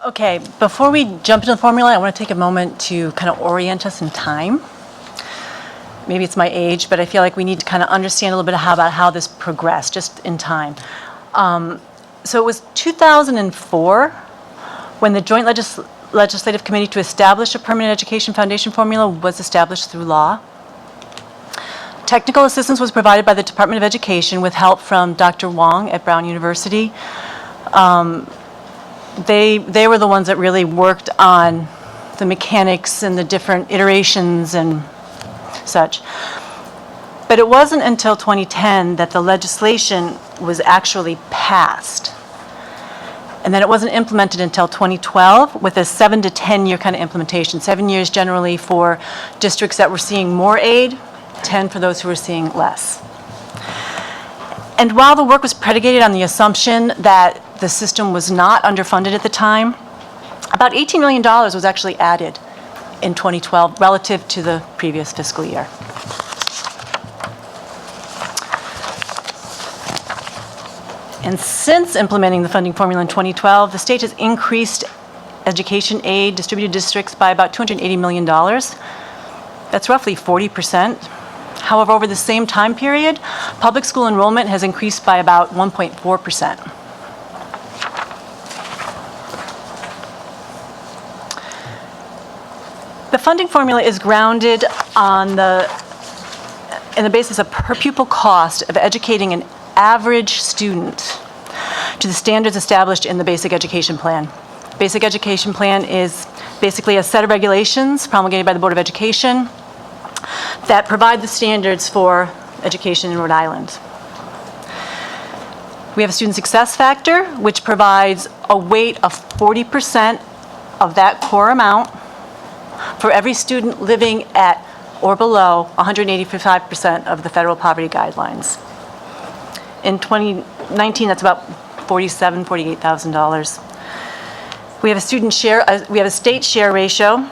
Okay, before we jump into the formula, I want to take a moment to kind of orient us in time. Maybe it's my age, but I feel like we need to kind of understand a little bit about how this progressed, just in time. So it was 2004 when the Joint Legislative Committee to establish a permanent education foundation formula was established through law. Technical assistance was provided by the Department of Education with help from Dr. Wong at Brown University. They were the ones that really worked on the mechanics and the different iterations and such. But it wasn't until 2010 that the legislation was actually passed. And then it wasn't implemented until 2012 with a 7 to 10 year kind of implementation. 7 years generally for districts that were seeing more aid, 10 for those who were seeing less. And while the work was predicated on the assumption that the system was not underfunded at the time, about $18 million was actually added in 2012 relative to the previous fiscal year. And since implementing the funding formula in 2012, the state has increased education aid distributed districts by about $280 million. That's roughly 40%. However, over the same time period, public school enrollment has increased by about 1.4%. The funding formula is grounded on in the basis of per pupil cost of educating an average student to the standards established in the Basic Education Plan. Basic Education Plan is basically a set of regulations promulgated by the Board of Education that provide the standards for education in Rhode Island. We have a student success factor, which provides a weight of 40% of that core amount for every student living at or below 185% of the federal poverty guidelines. In 2019, that's about $47,000, $48,000. We have a student share, we have a state share ratio,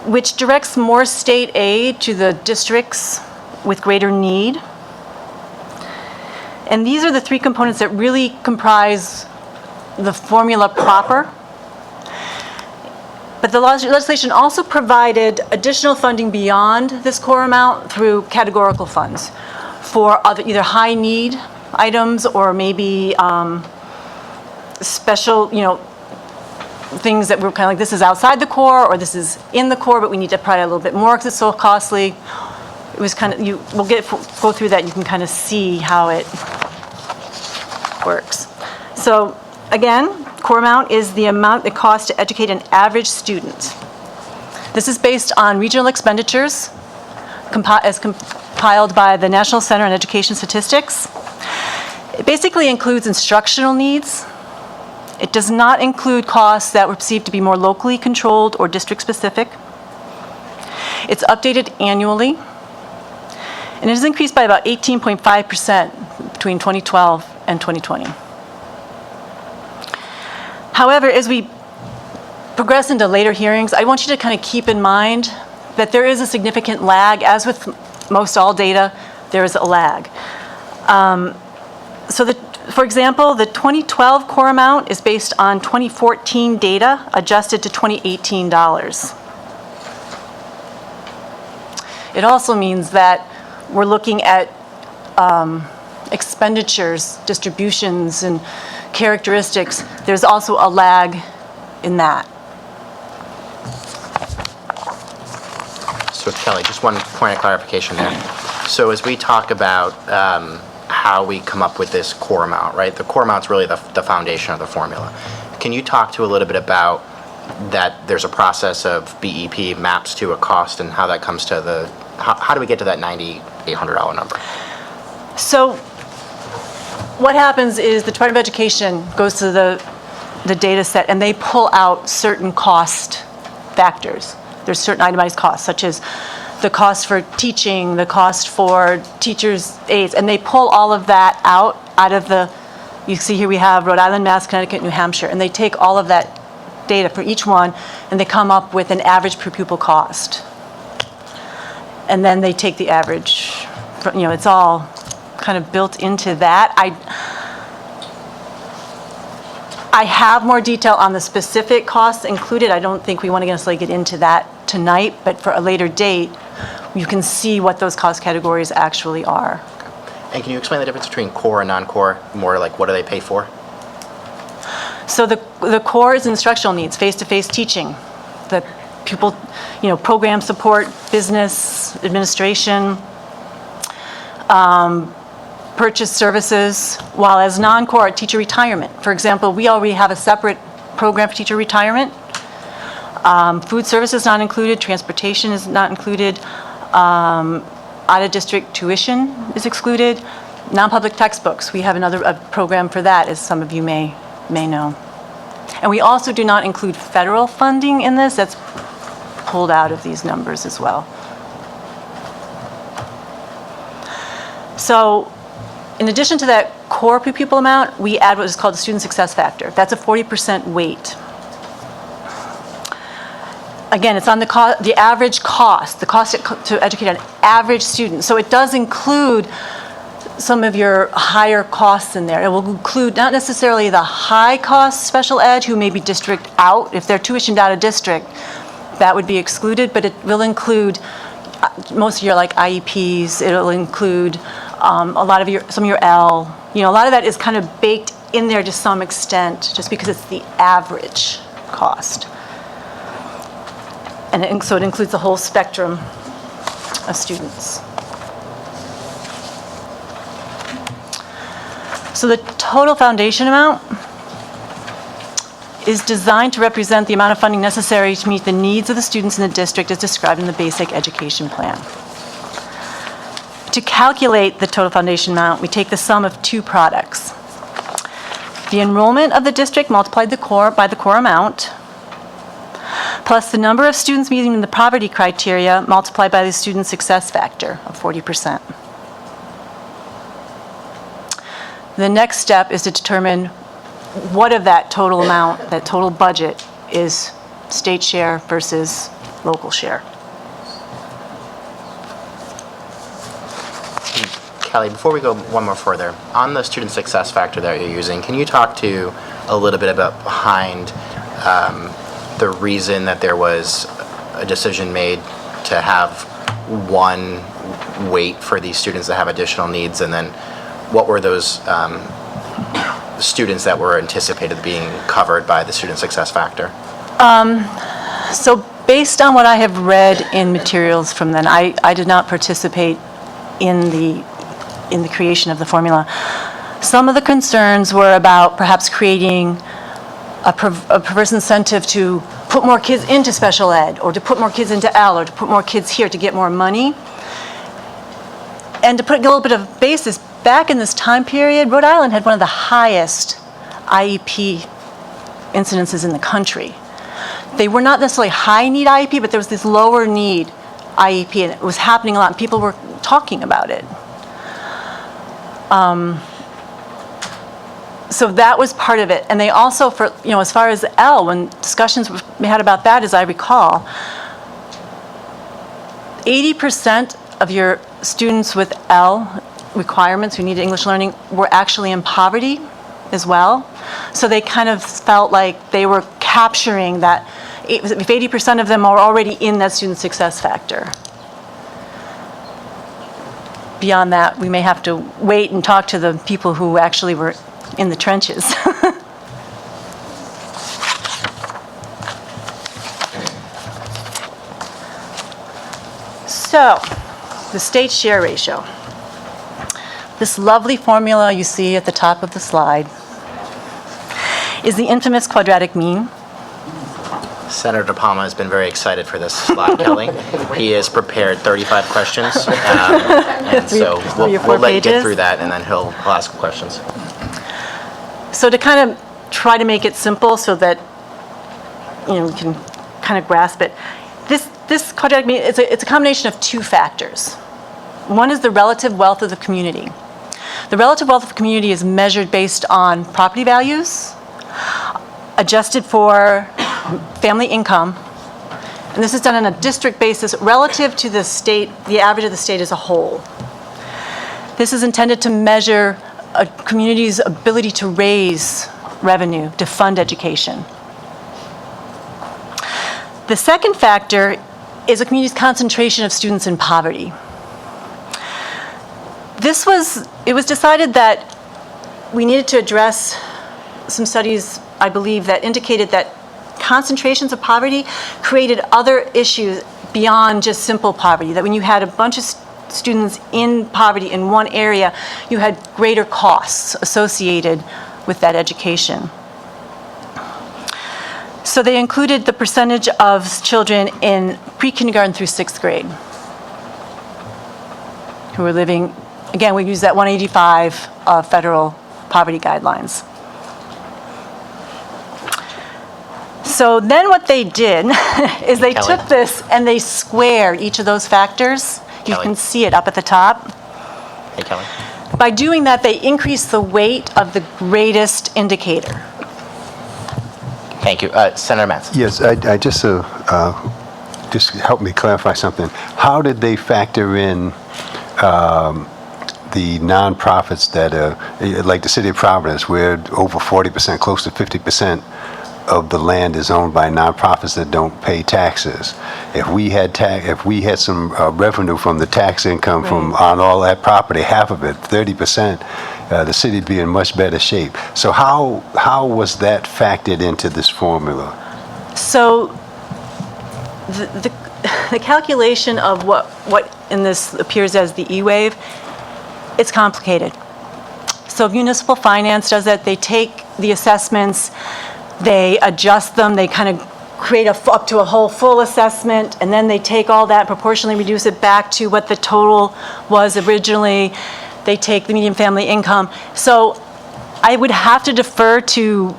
which directs more state aid to the districts with greater need. And these are the three components that really comprise the formula proper. But the legislation also provided additional funding beyond this core amount through categorical funds for either high need items or maybe special, things that were kind of like this is outside the core or this is in the core, but we need to provide a little bit more because it's so costly. It was kind of, we'll go through that. You can kind of see how it works. So again, core amount is the amount it costs to educate an average student. This is based on regional expenditures as compiled by the National Center on Education Statistics. It basically includes instructional needs. It does not include costs that were perceived to be more locally controlled or district specific. It's updated annually. And it has increased by about 18.5% between 2012 and 2020. However, as we progress into later hearings, I want you to kind of keep in mind that there is a significant lag. As with most all data, there is a lag. For example, the 2012 core amount is based on 2014 data adjusted to 2018 dollars. It also means that we're looking at expenditures, distributions, and characteristics. There's also a lag in that. So Kelly, just one point of clarification there. So as we talk about how we come up with this core amount, right? The core amount's really the foundation of the formula. Can you talk to a little bit about that there's a process of BEP maps to a cost and how that comes to how do we get to that $9,800 number? So what happens is the Department of Education goes to the data set and they pull out certain cost factors. There's certain itemized costs, such as the cost for teaching, the cost for teachers' aides, and they pull all of that out of you see here we have Rhode Island, Mass, Connecticut, New Hampshire, and they take all of that data for each one and they come up with an average per pupil cost. And then they take the average, it's all kind of built into that. I have more detail on the specific costs included. I don't think we want to necessarily get into that tonight, but for a later date, you can see what those cost categories actually are. And can you explain the difference between core and non-core? More like, what do they pay for? So the core is instructional needs, face-to-face teaching, the pupil, program support, business, administration, purchase services, while as non-core, teacher retirement. For example, we already have a separate program for teacher retirement. Food service is not included, transportation is not included, out-of-district tuition is excluded, non-public textbooks, we have a program for that, as some of you may know. And we also do not include federal funding in this, that's pulled out of these numbers as well. So, in addition to that core per-pupil amount, we add what is called the student success factor. That's a 40% weight. Again, it's on the average cost, the cost to educate an average student. So it does include some of your higher costs in there. It will include not necessarily the high cost special ed who may be district out. If they're tuitioned out of district, that would be excluded, but it will include most of your like IEPs. It'll include a lot of some of your L. A lot of that is kind of baked in there to some extent, just because it's the average cost. And so it includes the whole spectrum of students. So the total foundation amount is designed to represent the amount of funding necessary to meet the needs of the students in the district as described in the basic education plan. To calculate the total foundation amount, we take the sum of two products. The enrollment of the district multiplied by the core amount, plus the number of students meeting the poverty criteria multiplied by the student success factor of 40%. The next step is to determine what of that total amount, that total budget, is state share versus local share. Kelly, before we go one more further, on the student success factor that you're using, can you talk to a little bit about behind the reason that there was a decision made to have one weight for these students that have additional needs, and then what were those students that were anticipated being covered by the student success factor? So based on what I have read in materials from then, I did not participate in the creation of the formula. Some of the concerns were about perhaps creating a perverse incentive to put more kids into special ed, or to put more kids into L, or to put more kids here to get more money. And to put a little bit of basis, back in this time period, Rhode Island had one of the highest IEP incidences in the country. They were not necessarily high need IEP, but there was this lower need IEP, and it was happening a lot, and people were talking about it. So that was part of it. And they also, for as far as L, when discussions we had about that, as I recall, 80% of your students with L requirements who needed English learning were actually in poverty as well. So they kind of felt like they were capturing that, if 80% of them are already in that student success factor. Beyond that, we may have to wait and talk to the people who actually were in the trenches. So, the state share ratio. This lovely formula you see at the top of the slide is the infamous quadratic mean. Senator DePalma has been very excited for this slide, Kelly. He has prepared 35 questions, and so we'll let you get through that, and then he'll ask questions. So to kind of try to make it simple so that we can kind of grasp it, this quadratic mean, it's a combination of two factors. One is the relative wealth of the community. The relative wealth of the community is measured based on property values, adjusted for family income, and this is done on a district basis relative to the state, the average of the state as a whole. This is intended to measure a community's ability to raise revenue to fund education. The second factor is a community's concentration of students in poverty. It was decided that we needed to address some studies, I believe, that indicated that concentrations of poverty created other issues beyond just simple poverty, that when you had a bunch of students in poverty in one area, you had greater costs associated with that education. So they included the percentage of children in pre-kindergarten through 6th grade who were living, again, we use that 185 federal poverty guidelines. So then what they did is they Kelly. took this and they squared each of those factors. You Kelly. can see it up at the top. Hey, Kelly. By doing that, they increased the weight of the greatest indicator. Thank you. Senator Metz. Yes, I just help me clarify something. How did they factor in the nonprofits that like the city of Providence, where over 40%, close to 50% of the land is owned by nonprofits that don't pay taxes? If we had some revenue from the tax income from on all that property, half of it, 30%, the city would be in much better shape. So how was that factored into this formula? So the calculation of what in this appears as the E-wave, it's complicated. So municipal finance does that. They take the assessments, they adjust them, they kind of create up to a whole full assessment, and then they take all that, proportionally reduce it back to what the total was originally. They take the median family income. So I would have to defer to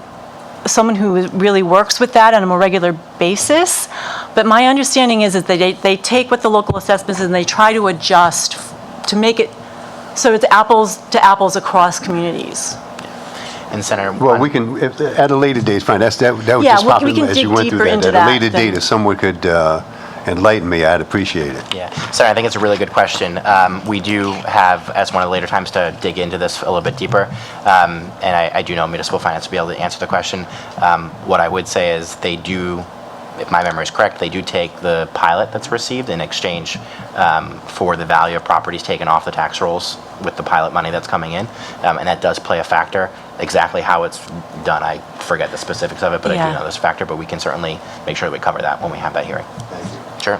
someone who really works with that on a more regular basis. But my understanding is that they take what the local assessments is and they try to adjust to make it so it's apples to apples across communities. And Senator. Well, we can, at a later date, fine, that would Yeah, just pop we in can as dig you went through deeper that. into At a that later date, then. if someone could enlighten me, I'd appreciate it. Yeah, Senator, I think it's a really good question. We do have, as one of the later times, to dig into this a little bit deeper. And I do know municipal finance to be able to answer the question. What I would say is they do, if my memory is correct, they do take the pilot that's received in exchange for the value of properties taken off the tax rolls with the pilot money that's coming in. And that does play a factor. Exactly how it's done, I forget the specifics of it, but I Yeah. do know this factor, but we can certainly make sure that we cover that when we have that hearing. Thank you. Sure.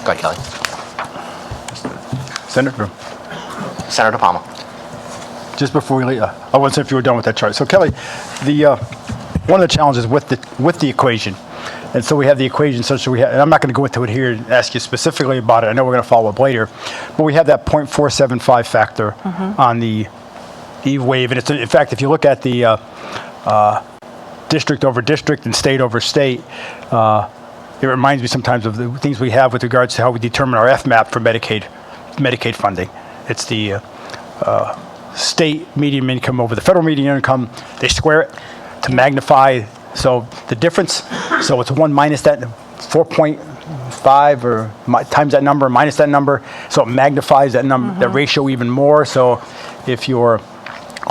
Go ahead, Kelly. Senator Palmer. Just before we leave, I wasn't sure if you were done with that chart. So Kelly, one of the challenges with the equation, and so we have the equation such that and I'm not going to go into it here and ask you specifically about it. I know we're going to follow up later, but we have that 0.475 factor on the E-wave, and it's in fact, if you look at the district over district and state over state, it reminds me sometimes of the things we have with regards to how we determine our FMAP for Medicaid funding. It's the state median income over the federal median income. They square it to magnify. So the difference, so it's 1 minus that 4.5 or times that number minus that number. So it magnifies that number, that ratio even more. So if you're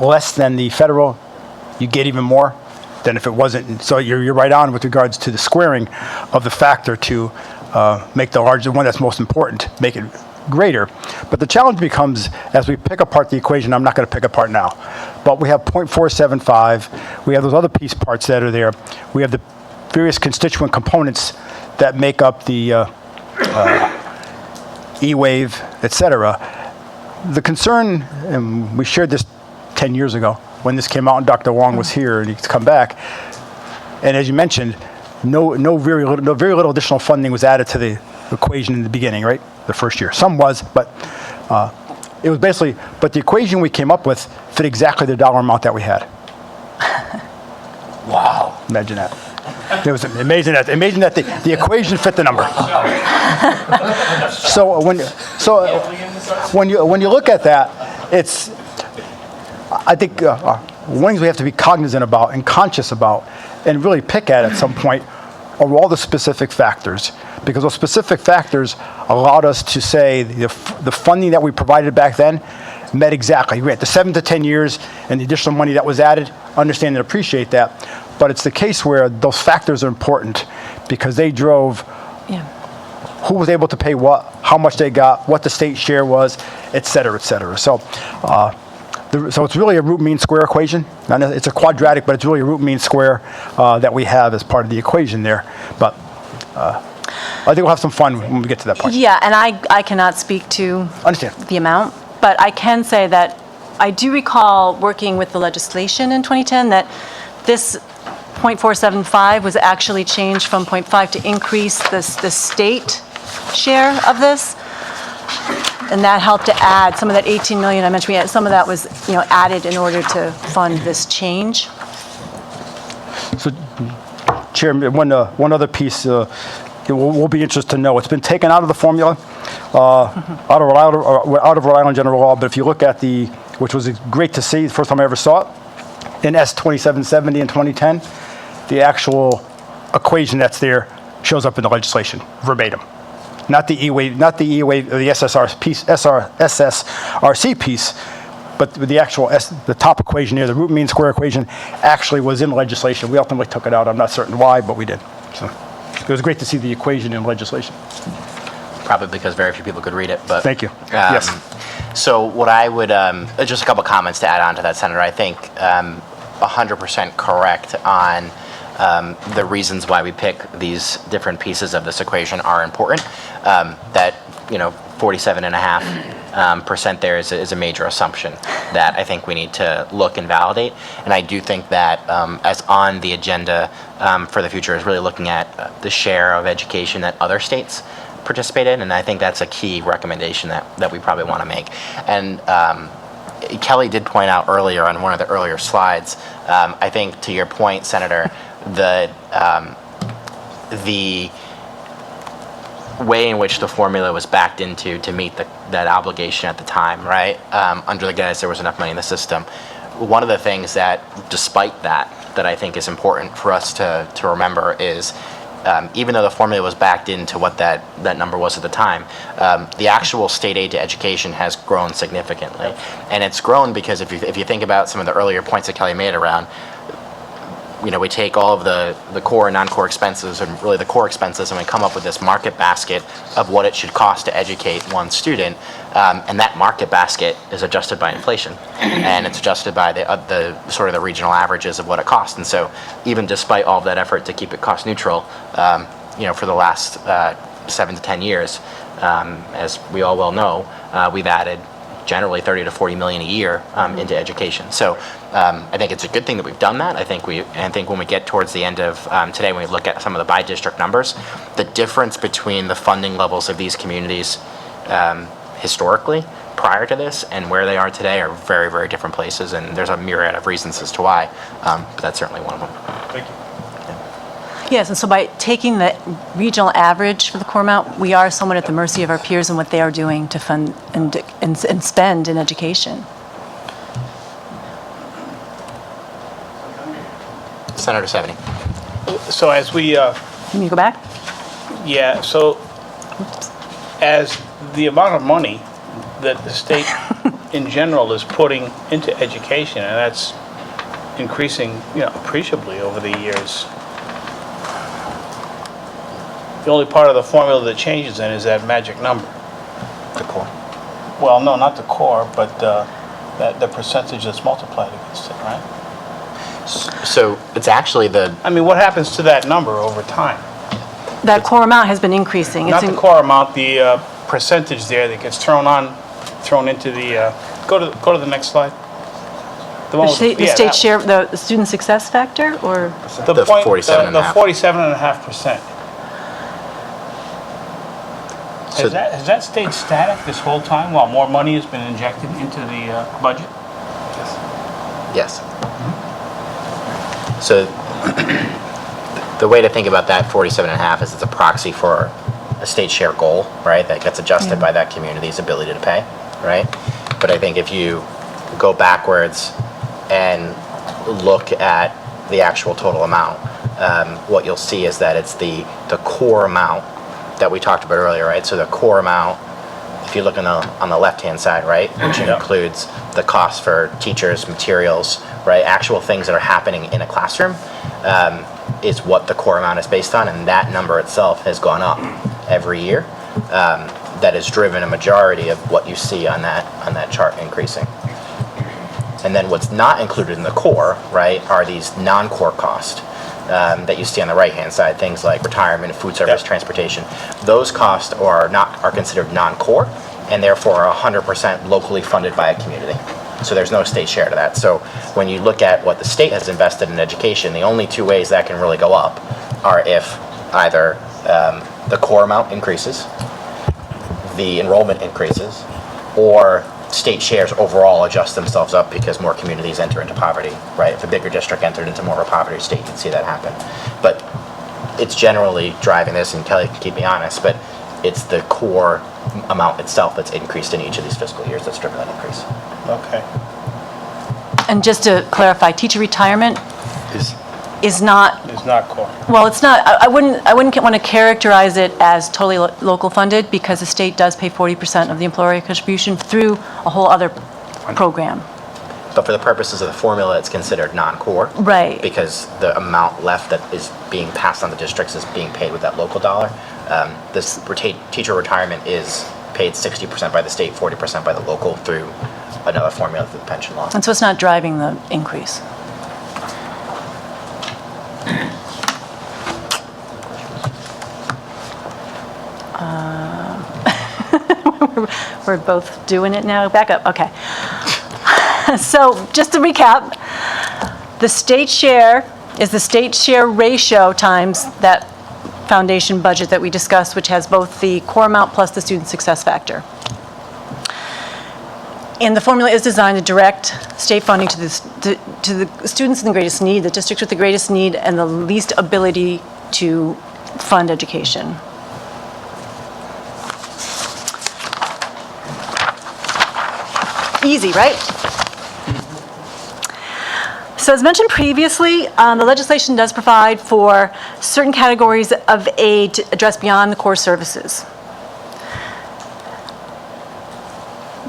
less than the federal, you get even more than if it wasn't. So you're right on with regards to the squaring of the factor to make the larger one that's most important, make it greater. But the challenge becomes, as we pick apart the equation, I'm not going to pick apart now, but we have 0.475, we have those other piece parts that are there, we have the various constituent components that make up the E-wave, et cetera. The concern, and we shared this 10 years ago when this came out and Dr. Wong was here and he's come back, and as you mentioned, very little additional funding was added to the equation in the beginning, right? The first year. Some was, but it was basically, but the equation we came up with fit exactly the dollar amount that we had. Wow. Imagine that. It was amazing that the equation fit the number. So when you look at that, it's, I think one thing we have to be cognizant about and conscious about and really pick at some point are all the specific factors, because those specific factors allowed us to say the funding that we provided back then met exactly. We had the 7 to 10 years and the additional money that was added, understand and appreciate that. But it's the case where those factors are important because they drove Yeah. who was able to pay what, how much they got, what the state share was, et cetera, et cetera. So, so it's really a root mean square equation. It's a quadratic, but it's really a root mean square that we have as part of the equation there. But I think we'll have some fun when we get to that point. Yeah, and I cannot speak to Understand. the amount, but I can say that I do recall working with the legislation in 2010 that this .475 was actually changed from .5 to increase the state share of this. And that helped to add some of that 18 million I mentioned. Some of that was, added in order to fund this change. So, Chairman, one other piece will be interested to know. It's been taken out of the formula, out of Rhode Island general law. But if you look at which was great to see, the first time I ever saw it, in S 2770 in 2010, the actual equation that's there shows up in the legislation verbatim. Not the E-wave, the SSRC piece, but the actual the top equation here, the root mean square equation, actually was in legislation. We ultimately took it out. I'm not certain why, but we did. So it was great to see the equation in legislation. Probably because very few people could read it, but. Thank you. Yes. So what I would, just a couple comments to add on to that, Senator. I think 100% correct on the reasons why we pick these different pieces of this equation are important. That 47.5% there is a major assumption that I think we need to look and validate. And I do think that as on the agenda for the future is really looking at the share of education that other states participate in, and I think that's a key recommendation that we probably want to make. And Kelly did point out earlier on one of the earlier slides, I think to your point, Senator, the way in which the formula was backed into to meet that obligation at the time, right? Under the guise there was enough money in the system. One of the things that, despite that I think is important for us to remember is even though the formula was backed into what that number was at the time, the actual state aid to education has grown significantly. And it's grown because if you think about some of the earlier points that Kelly made around, we take all of the core and non-core expenses and really the core expenses and we come up with this market basket of what it should cost to educate one student. And that market basket is adjusted by inflation and it's adjusted by the sort of the regional averages of what it costs. And so even despite all of that effort to keep it cost neutral, for the last 7 to 10 years, as we all well know, we've added generally 30 to 40 million a year into education. So I think it's a good thing that we've done that. I think when we get towards the end of today, when we look at some of the by district numbers, the difference between the funding levels of these communities historically prior to this and where they are today are very, very different places. And there's a myriad of reasons as to why, but that's certainly one of them. Thank you. Yes, and so by taking the regional average for the core amount, we are somewhat at the mercy of our peers and what they are doing to fund and spend in education. Senator Seveny. So as we, Can you go back? yeah, so as the amount of money that the state in general is putting into education, and that's increasing, appreciably over the years. The only part of the formula that changes then is that magic number. The core. Well, no, not the core, but the percentage that's multiplied against it, right? So it's actually I mean, what happens to that number over time? That core amount has been increasing. Not the core amount, the percentage there that gets thrown into the, go to the next slide. The one with The yeah, state that share, the student success factor, or? one. The 47.5. The 47.5%. So- Has that stayed static this whole time while more money has been injected into the budget? Yes. So the way to think about that 47.5 is it's a proxy for a state share goal, right? That gets adjusted by that community's ability to pay, right? But I think if you go backwards and look at the actual total amount, what you'll see is that it's the core amount that we talked about earlier, right? So the core amount if you look on the left-hand side, right, which includes the cost for teachers, materials, right, actual things that are happening in a classroom, is what the core amount is based on, and that number itself has gone up every year. That has driven a majority of what you see on that chart increasing. And then what's not included in the core, right, are these non-core costs that you see on the right-hand side, things like retirement, food service, transportation. Those costs are considered non-core, and therefore are 100% locally funded by a community. So there's no state share to that. So when you look at what the state has invested in education, the only two ways that can really go up are if either the core amount increases, the enrollment increases, or state shares overall adjust themselves up because more communities enter into poverty, right? If a bigger district entered into more of a poverty state, you'd see that happen. But it's generally driving this, and Kelly can keep me honest, but it's the core amount itself that's increased in each of these fiscal years that's driven that increase. Okay. And just to clarify, teacher retirement is not, It's not core. well, it's not, I wouldn't want to characterize it as totally local funded, because the state does pay 40% of the employer contribution through a whole other program. But for the purposes of the formula, it's considered non-core. Right. Because the amount left that is being passed on the districts is being paid with that local dollar. This teacher retirement is paid 60% by the state, 40% by the local through another formula through the pension law. And so it's not driving the increase. We're both doing it now. Back up. Okay. So just to recap, the state share is the state share ratio times that foundation budget that we discussed, which has both the core amount plus the student success factor. And the formula is designed to direct state funding to the students in the greatest need, the districts with the greatest need and the least ability to fund education. Easy, right? So as mentioned previously, the legislation does provide for certain categories of aid to address beyond the core services.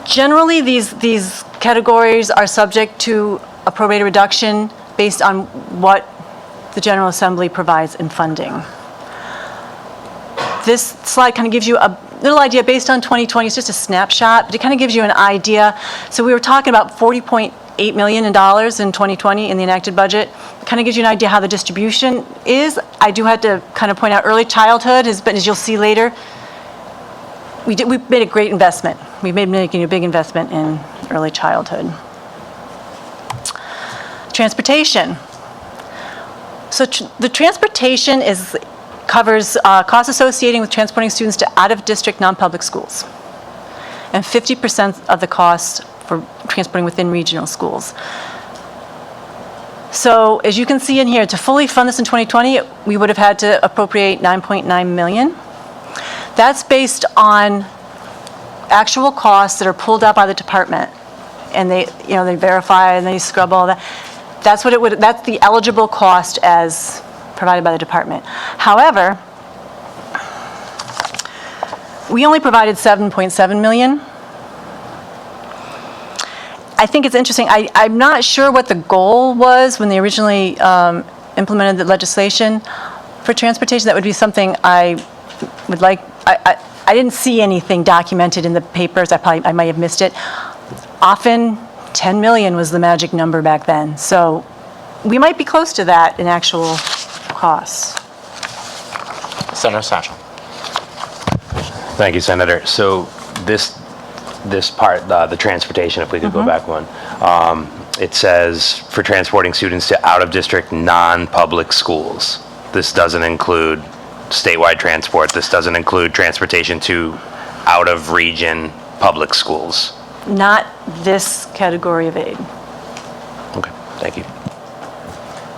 Generally, these categories are subject to a prorated reduction based on what the General Assembly provides in funding. This slide kind of gives you a little idea based on 2020. It's just a snapshot, but it kind of gives you an idea. So we were talking about $40.8 million in 2020 in the enacted budget. It kind of gives you an idea how the distribution is. I do have to kind of point out early childhood has been, as you'll see later, we made a great investment. We made making a big investment in early childhood. Transportation. So the transportation covers costs associated with transporting students to out-of-district non-public schools, and 50% of the costs for transporting within regional schools. So as you can see in here, to fully fund this in 2020, we would have had to appropriate $9.9 million. That's based on actual costs that are pulled out by the department, and they verify and they scrub all that. That's what it would. That's the eligible cost as provided by the department. However, we only provided $7.7 million. I think it's interesting. I'm not sure what the goal was when they originally implemented the legislation for transportation. That would be something I would like. I didn't see anything documented in the papers. I might have missed it. Often, 10 million was the magic number back then. So we might be close to that in actual costs. Senator Satchel. Thank you, Senator. So this part, the transportation, if we could go back one, it says for transporting students to out-of-district non-public schools. This doesn't include statewide transport. This doesn't include transportation to out-of-region public schools. Not this category of aid. Okay, thank you.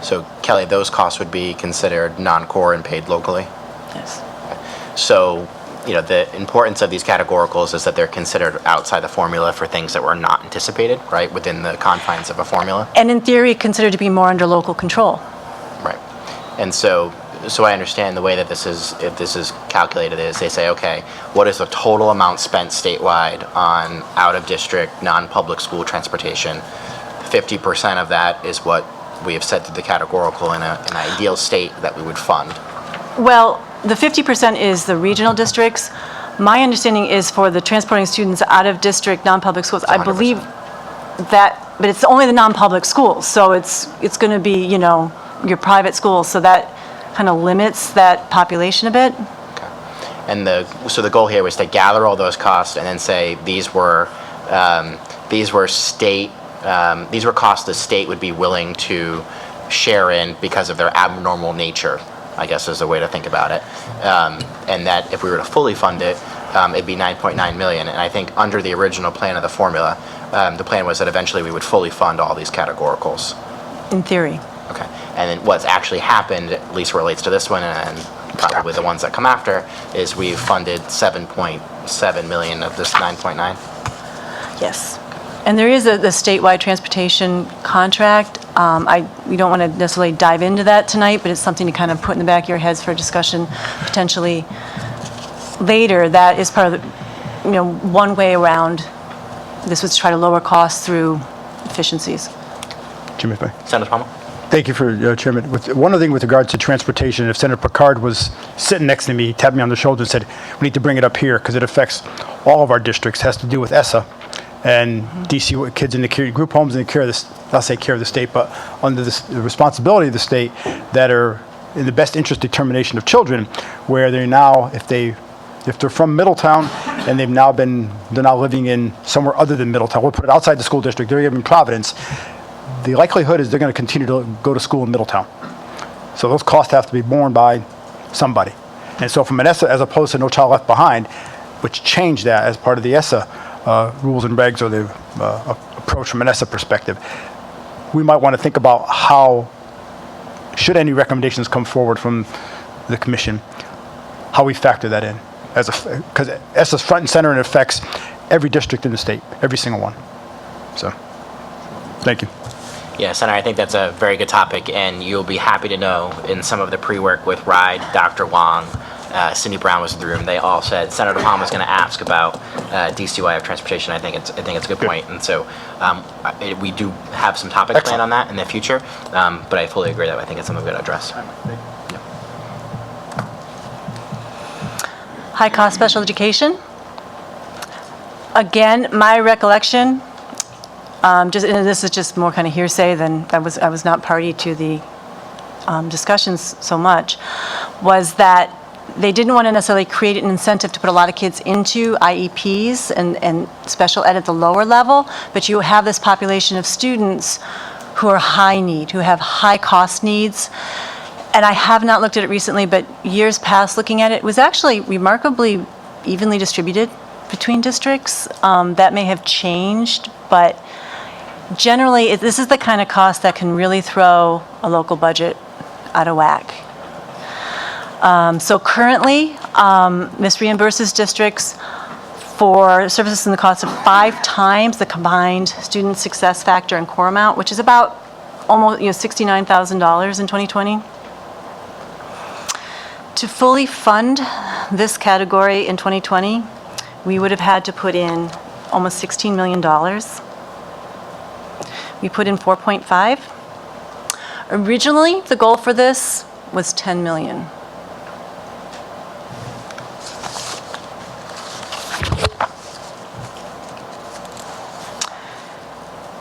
So Kelly, those costs would be considered non-core and paid locally? Yes. So, the importance of these categoricals is that they're considered outside the formula for things that were not anticipated, right, within the confines of a formula. And in theory, considered to be more under local control. Right. And so so I understand the way that if this is calculated is they say, okay, what is the total amount spent statewide on out-of-district, non-public school transportation? 50% of that is what we have said to the categorical in an ideal state that we would fund. Well, the 50% is the regional districts. My understanding is for the transporting students out of district, non-public schools, I 100%. believe that, but it's only the non-public schools, so it's going to be, your private schools, so that kind of limits that population a bit. And so the goal here was to gather all those costs and then say these were costs the state would be willing to share in because of their abnormal nature, I guess is the way to think about it. And that if we were to fully fund it, it'd be 9.9 million. And I think under the original plan of the formula, the plan was that eventually we would fully fund all these categoricals. In theory. Okay. And then what's actually happened, at least relates to this one and probably the ones that come after, is we've funded 7.7 million of this 9.9. Yes. And there is the statewide transportation contract. We don't want to necessarily dive into that tonight, but it's something to kind of put in the back of your heads for discussion potentially later. That is part of the, one way around this was to try to lower costs through efficiencies. Jimmy, if I- Senator Palmer? Thank you for, Chairman. One other thing with regards to transportation, if Senator Picard was sitting next to me, he tapped me on the shoulder and said, we need to bring it up here because it affects all of our districts, has to do with ESSA and DC kids in the group homes in the care of the, I'll say care of the state, but under the responsibility of the state that are in the best interest determination of children, where they're now, if they're from Middletown and they're now living in somewhere other than Middletown, we'll put it outside the school district, they're in Providence, the likelihood is they're going to continue to go to school in Middletown. So those costs have to be borne by somebody. And so from an ESSA, as opposed to No Child Left Behind, which changed that as part of the ESSA rules and regs or the approach from an ESSA perspective, we might want to think about how, should any recommendations come forward from the commission, how we factor that in. Because ESSA's front and center and affects every district in the state, every single one. So, thank you. Yeah, Senator, I think that's a very good topic, and you'll be happy to know in some of the pre-work with RIDE, Dr. Wong, Cindy Brown was in the room. They all said Senator Palmer was going to ask about DCY of transportation. I think it's a good point, and so we do have some topics planned on that in the future. But I fully agree that I think it's something we're going to address. High-cost special education. Again, my recollection, and this is just more kind of hearsay than I was not party to the discussions so much, was that they didn't want to necessarily create an incentive to put a lot of kids into IEPs and special ed at the lower level, but you have this population of students who are high need, who have high cost needs. And I have not looked at it recently, but years past looking at it, was actually remarkably evenly distributed between districts. That may have changed, but generally, this is the kind of cost that can really throw a local budget out of whack. So currently, this reimburses districts for services in the cost of 5 times the combined student success factor and core amount, which is about almost $69,000 in 2020. To fully fund this category in 2020, we would have had to put in almost $16 million. We put in 4.5. Originally, the goal for this was 10 million.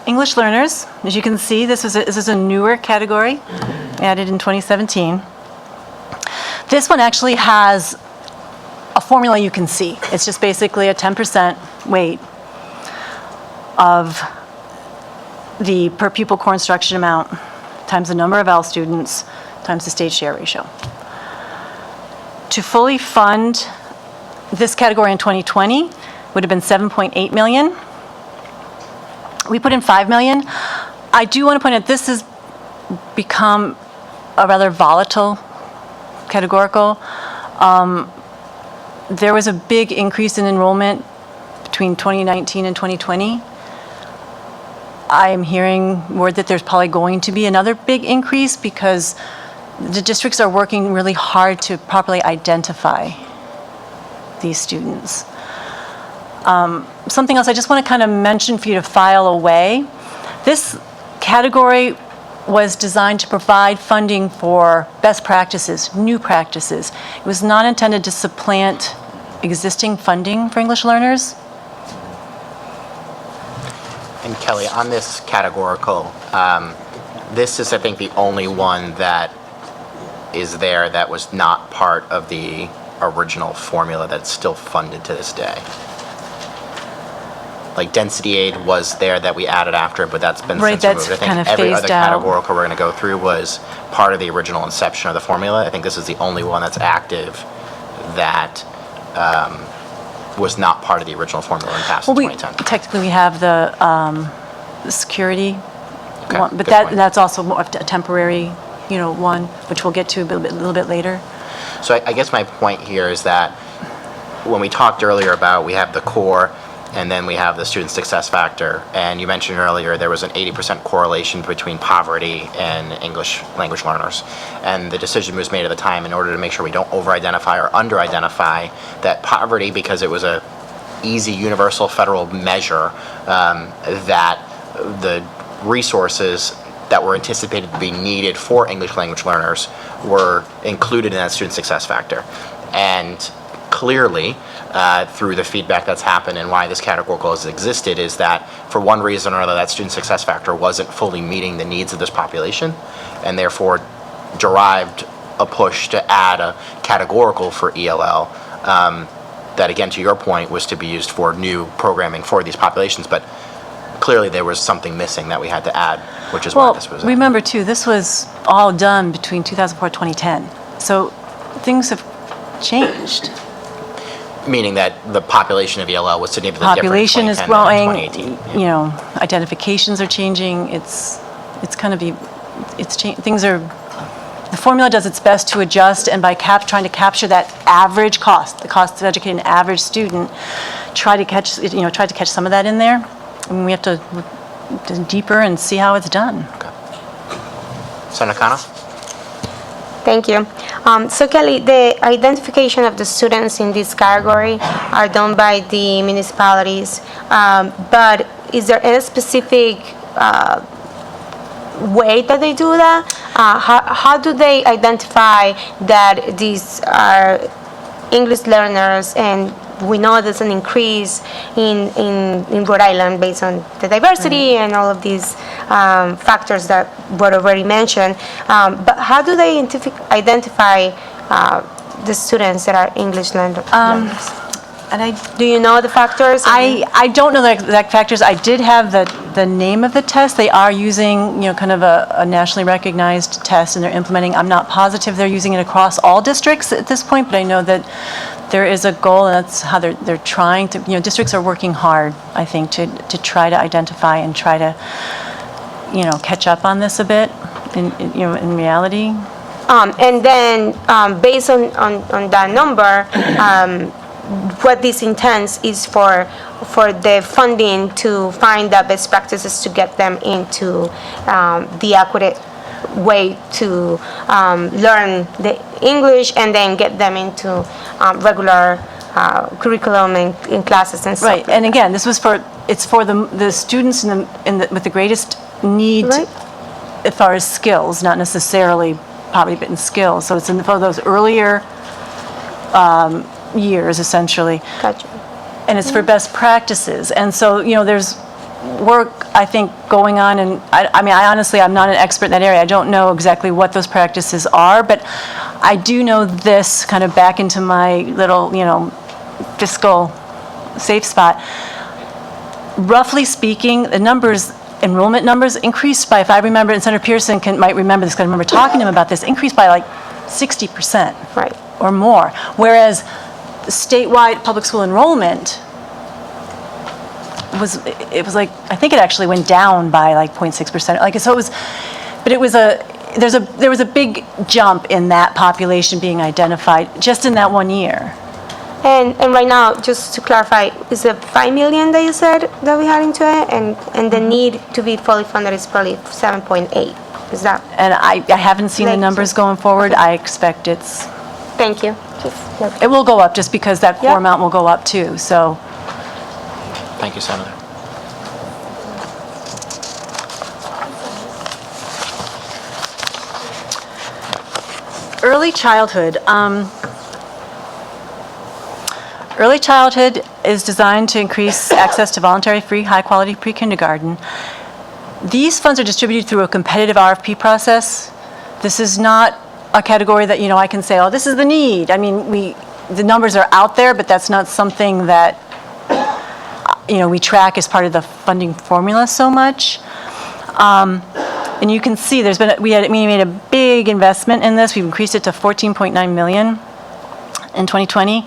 English learners, as you can see, this is a newer category, added in 2017. This one actually has a formula you can see. It's just basically a 10% weight of the per pupil core instruction amount times the number of L students times the state share ratio. To fully fund this category in 2020 would have been 7.8 million. We put in 5 million. I do want to point out this has become a rather volatile categorical. There was a big increase in enrollment between 2019 and 2020. I am hearing word that there's probably going to be another big increase because the districts are working really hard to properly identify these students. Something else I just want to kind of mention for you to file away. This category was designed to provide funding for best practices, new practices. It was not intended to supplant existing funding for English learners. And Kelly, on this categorical, this is, I think, the only one that is there that was not part of the original formula that's still funded to this day. Like density aid was there that we added after, but that's been Right, since that's removed. I kind think of every other phased out. categorical we're going to go through was part of the original inception of the formula. I think this is the only one that's active that was not part of the original formula and passed in 2010. Technically, we have the security Okay, one, but good point. that's also more of a temporary, one, which we'll get to a little bit later. So I guess my point here is that when we talked earlier about we have the core and then we have the student success factor, and you mentioned earlier there was an 80% correlation between poverty and English language learners. And the decision was made at the time in order to make sure we don't over-identify or under-identify that poverty, because it was a easy universal federal measure, that the resources that were anticipated to be needed for English language learners were included in that student success factor. And clearly, through the feedback that's happened and why this categorical has existed, is that for one reason or another, that student success factor wasn't fully meeting the needs of this population, and therefore derived a push to add a categorical for ELL, that, again, to your point, was to be used for new programming for these populations. But clearly there was something missing that we had to add, which is why this was added. Remember, too, this was all done between 2004 and 2010. So things have changed. Meaning that the population of ELL was significantly different in Population is 2010 growing, than in 2018. identifications are changing. It's kind of, things are, the formula does its best to adjust, and by trying to capture that average cost, the cost of educating an average student, try to catch some of that in there. I mean, we have to look deeper and see how it's done. Senator Cano? Thank you. So Kelly, the identification of the students in this category are done by the municipalities, but is there any specific way that they do that? How do they identify that these are English learners? And we know there's an increase in Rhode Island based on the diversity and all of these factors that were already mentioned. But how do they identify the students that are English learners? And Do you know the factors? I don't know the exact factors. I did have the name of the test. They are using, kind of a nationally recognized test, and they're implementing. I'm not positive they're using it across all districts at this point, but I know that there is a goal, and that's how they're trying to, districts are working hard, I think, to try to identify and try to, catch up on this a bit in reality. And then based on that number, what this intends is for the funding to find the best practices to get them into the accurate way to learn the English, and then get them into regular curriculum in classes and stuff. Right, and again, this was it's for the students with the greatest need, Right. as far as skills, not necessarily poverty, but in skills. So it's for those earlier years, essentially. Gotcha. And it's for best practices. And so, there's work, I think, going on, and I honestly, I'm not an expert in that area. I don't know exactly what those practices are, but I do know this, kind of back into my little, fiscal safe spot. Roughly speaking, the enrollment numbers increased by, if I remember, and Senator Pearson might remember this, because I remember talking to him about this, increased by like 60%. Right. Or more. Whereas statewide public school enrollment was like, I think it actually went down by like 0.6%. Like, so it was, but it was there was a big jump in that population being identified just in that 1 year. And right now, just to clarify, is it 5 million that you said that we had into it, and the need to be fully funded is probably 7.8. Is that, And I haven't seen the Like- numbers going forward. I expect thank you. it will go up just because that core Yep. amount will go up too, so. Thank you, Senator. Early childhood. Early childhood is designed to increase access to voluntary, free, high-quality pre-kindergarten. These funds are distributed through a competitive RFP process. This is not a category that, I can say, oh, this is the need. I mean, the numbers are out there, but that's not something that, we track as part of the funding formula so much. And you can see we made a big investment in this. We've increased it to $14.9 million in 2020.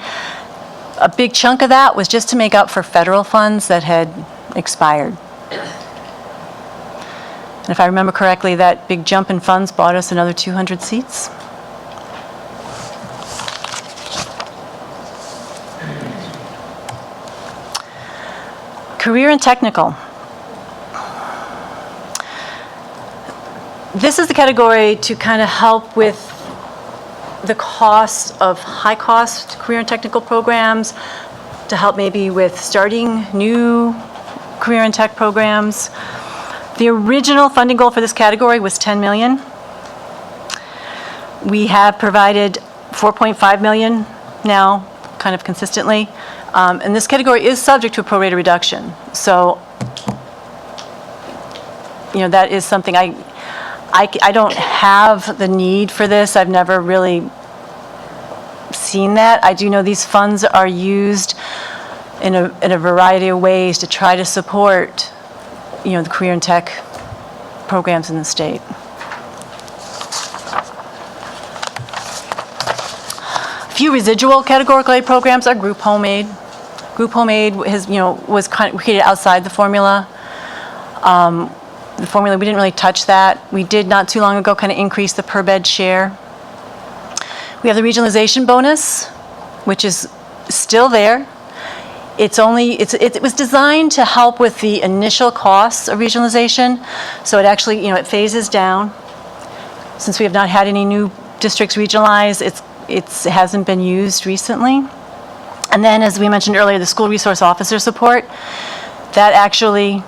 A big chunk of that was just to make up for federal funds that had expired. And if I remember correctly, that big jump in funds bought us another 200 seats. Career and technical. This is the category to kind of help with the cost of high-cost career and technical programs, to help maybe with starting new career and tech programs. The original funding goal for this category was $10 million. We have provided $4.5 million now, kind of consistently. And this category is subject to a prorated reduction. So, that is something I don't have the need for this. I've never really seen that. I do know these funds are used in a variety of ways to try to support, the career and tech programs in the state. A few residual categorical aid programs are group home aid. Group home aid was kind of created outside the formula. The formula, we didn't really touch that. We did not too long ago kind of increase the per bed share. We have the regionalization bonus, which is still there. It was designed to help with the initial costs of regionalization. So it actually, it phases down. Since we have not had any new districts regionalized, it hasn't been used recently. And then, as we mentioned earlier, the school resource officer support, that actually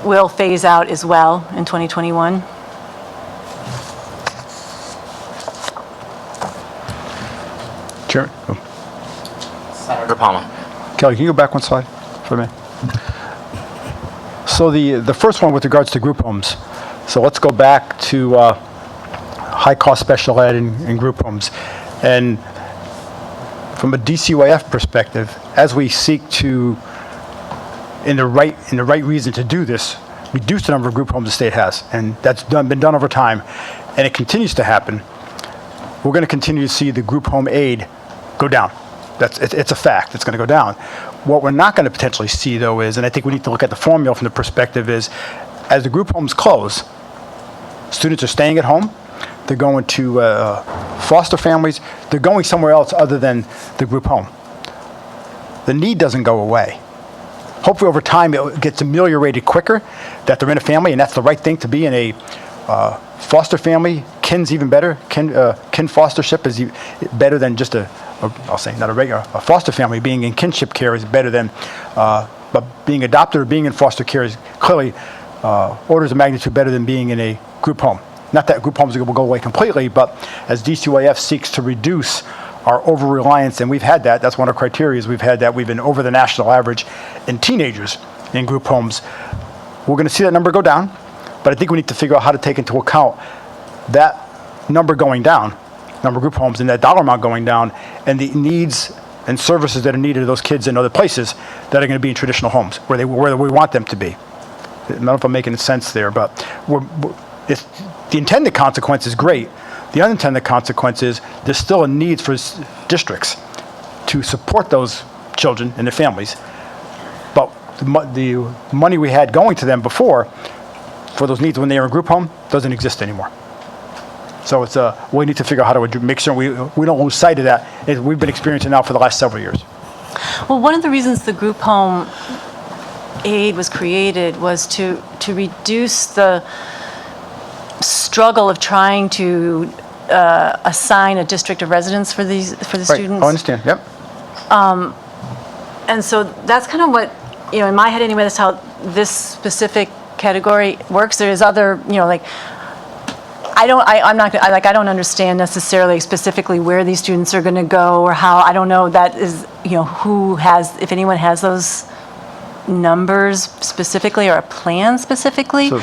will phase out as well in 2021. Chairman? Senator Palmer. Kelly, can you go back one slide for me? So the first one with regards to group homes. So let's go back to high-cost special ed and group homes. And from a DCYF perspective, as we seek to, in the right reason to do this, reduce the number of group homes the state has, and that's been done over time, and it continues to happen, we're going to continue to see the group home aid go down. It's a fact. It's going to go down. What we're not going to potentially see, though, is, and I think we need to look at the formula from the perspective is, as the group homes close, students are staying at home. They're going to foster families. They're going somewhere else other than the group home. The need doesn't go away. Hopefully, over time, it gets ameliorated quicker, that they're in a family, and that's the right thing to be in a foster family. Kin's even better. Kin fostership is better than just I'll say not a regular, a foster family. Being in kinship care is better than, but being adopted or being in foster care is clearly orders of magnitude better than being in a group home. Not that group homes will go away completely, but as DCYF seeks to reduce our over-reliance, and we've had that, that's one of the criteria, we've had that, we've been over the national average in teenagers in group homes. We're going to see that number go down, but I think we need to figure out how to take into account that number going down, number of group homes, and that dollar amount going down, and the needs and services that are needed to those kids in other places that are going to be in traditional homes, where we want them to be. I don't know if I'm making sense there, but the intended consequence is great. The unintended consequence is there's still a need for districts to support those children and their families, but the money we had going to them before for those needs when they were in group home doesn't exist anymore. So it's we need to figure out how to make sure we don't lose sight of that. We've been experiencing now for the last several years. Well, one of the reasons the group home aid was created was to reduce the struggle of trying to assign a district of residence for the Right, students. I understand, yep. And so that's kind of what, in my head anyway, that's how this specific category works. There's other, like, I don't understand necessarily specifically where these students are going to go or how. I don't know that is, if anyone has those numbers specifically or a plan specifically. So-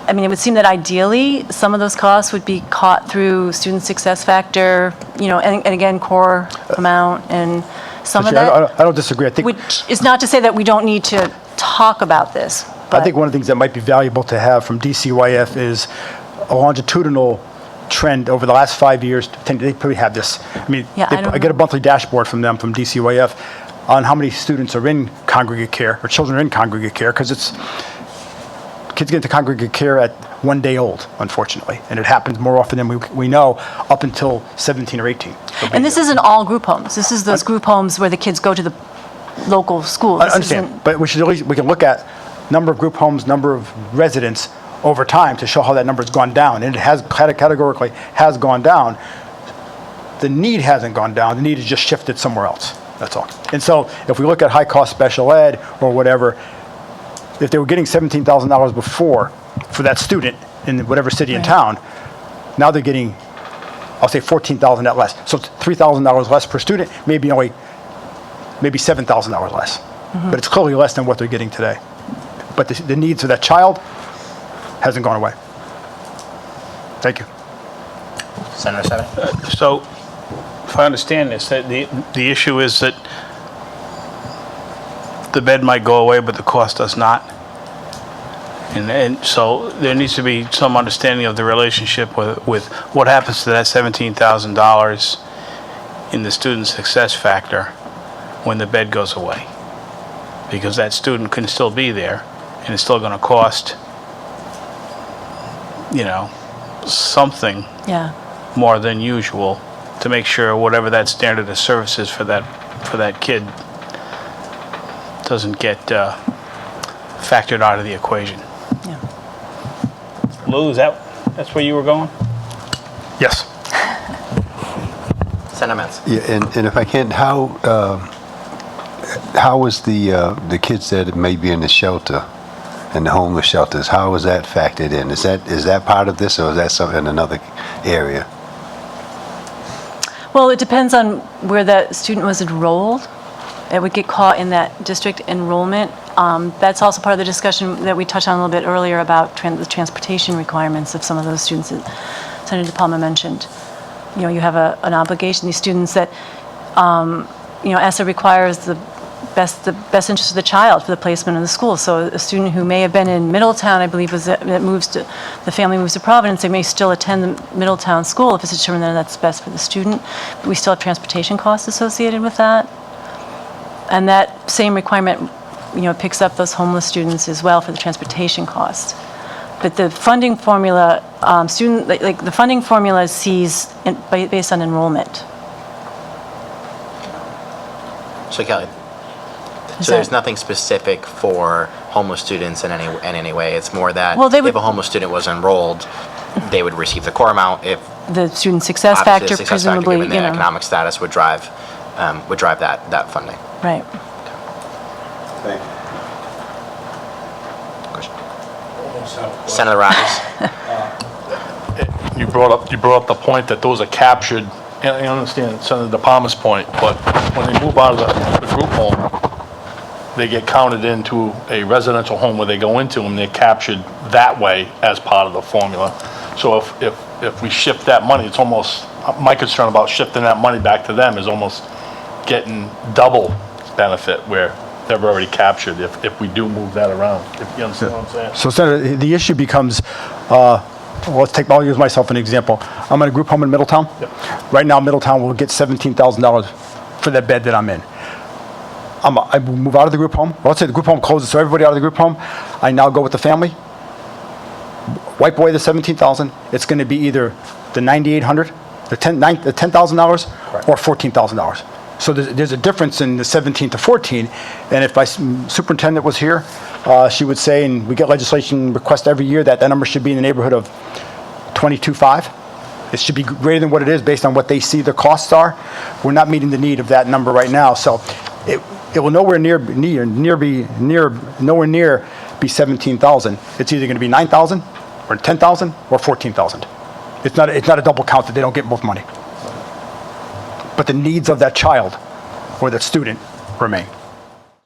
I mean, it would seem that ideally, some of those costs would be caught through student success factor, and again, core amount, and some of that. I don't disagree. I think, Which is not to say that we don't need to talk about this, but. I think one of the things that might be valuable to have from DCYF is a longitudinal trend over the last 5 years. They probably have this. I mean, Yeah, I don't I get a know. monthly dashboard from them, from DCYF, on how many students are in congregate care, or children are in congregate care, because kids get into congregate care at 1 day old, unfortunately, and it happens more often than we know, up until 17 or 18. And this isn't all group homes. This is those group homes where the kids go to the local school. I This understand, isn't- but we can look at number of group homes, number of residents over time to show how that number's gone down, and it has categorically has gone down. The need hasn't gone down, the need has just shifted somewhere else, that's all. And so if we look at high-cost special ed or whatever, if they were getting $17,000 before for that student in whatever city and Right. town, now they're getting, I'll say $14,000 net less. So it's $3,000 less per student, maybe $7,000 less. But it's clearly less than what they're getting today. But the needs of that child hasn't gone away. Thank you. Senator Seven? So, if I understand this, that the issue is that the bed might go away, but the cost does not. And so there needs to be some understanding of the relationship with what happens to that $17,000 in the student success factor when the bed goes away. Because that student can still be there, and it's still going to cost, something Yeah. more than usual to make sure whatever that standard of service is for that kid doesn't get factored out of the equation. Yeah. Lou, that's where you were going? Yes. Senator Metz? Yeah, and if I can, how is the kids that may be in the shelter, in the homeless shelters, how is that factored in? Is that part of this, or is that something in another area? Well, it depends on where that student was enrolled. It would get caught in that district enrollment. That's also part of the discussion that we touched on a little bit earlier about the transportation requirements of some of those students that Senator DePalma mentioned. You have an obligation. These students that, ESSA requires the best interest of the child for the placement in the school. So a student who may have been in Middletown, I believe, the family moves to Providence, they may still attend the Middletown school if it's determined that that's best for the student. But we still have transportation costs associated with that. And that same requirement, picks up those homeless students as well for the transportation cost. But the funding formula, the funding formula is based on enrollment. So Kelly? Is So there's that- nothing specific for homeless students in any way? It's more that Well, they would- if a homeless student was enrolled, they would receive the core amount. If The student success obviously factor, the success factor, presumably, given their economic status, would drive that funding. right. Thank you. Senator Rogers? You brought up the point that those are captured, and I understand Senator DePalma's point, but when they move out of the group home, they get counted into a residential home where they go into, and they're captured that way as part of the formula. So if we shift that money, it's almost, my concern about shifting that money back to them is almost getting double benefit where they're already captured if we do move that around, if you understand what I'm saying. So Senator, the issue becomes, I'll use myself an example. I'm in a group home in Middletown. Yep. Right now, Middletown will get $17,000 for that bed that I'm in. I move out of the group home. Well, let's say the group home closes, so everybody out of the group home. I now go with the family, wipe away the $17,000. It's going to be either the $9,800, the $10,000, or $14,000. So there's a difference in the 17 to 14, and if my superintendent was here, she would say, and we get legislation request every year, that number should be in the neighborhood of 22.5. It should be greater than what it is based on what they see the costs are. We're not meeting the need of that number right now, so it will nowhere near be 17,000. It's either going to be 9,000 or 10,000 or 14,000. It's not a double count that they don't get both money. But the needs of that child or that student remain.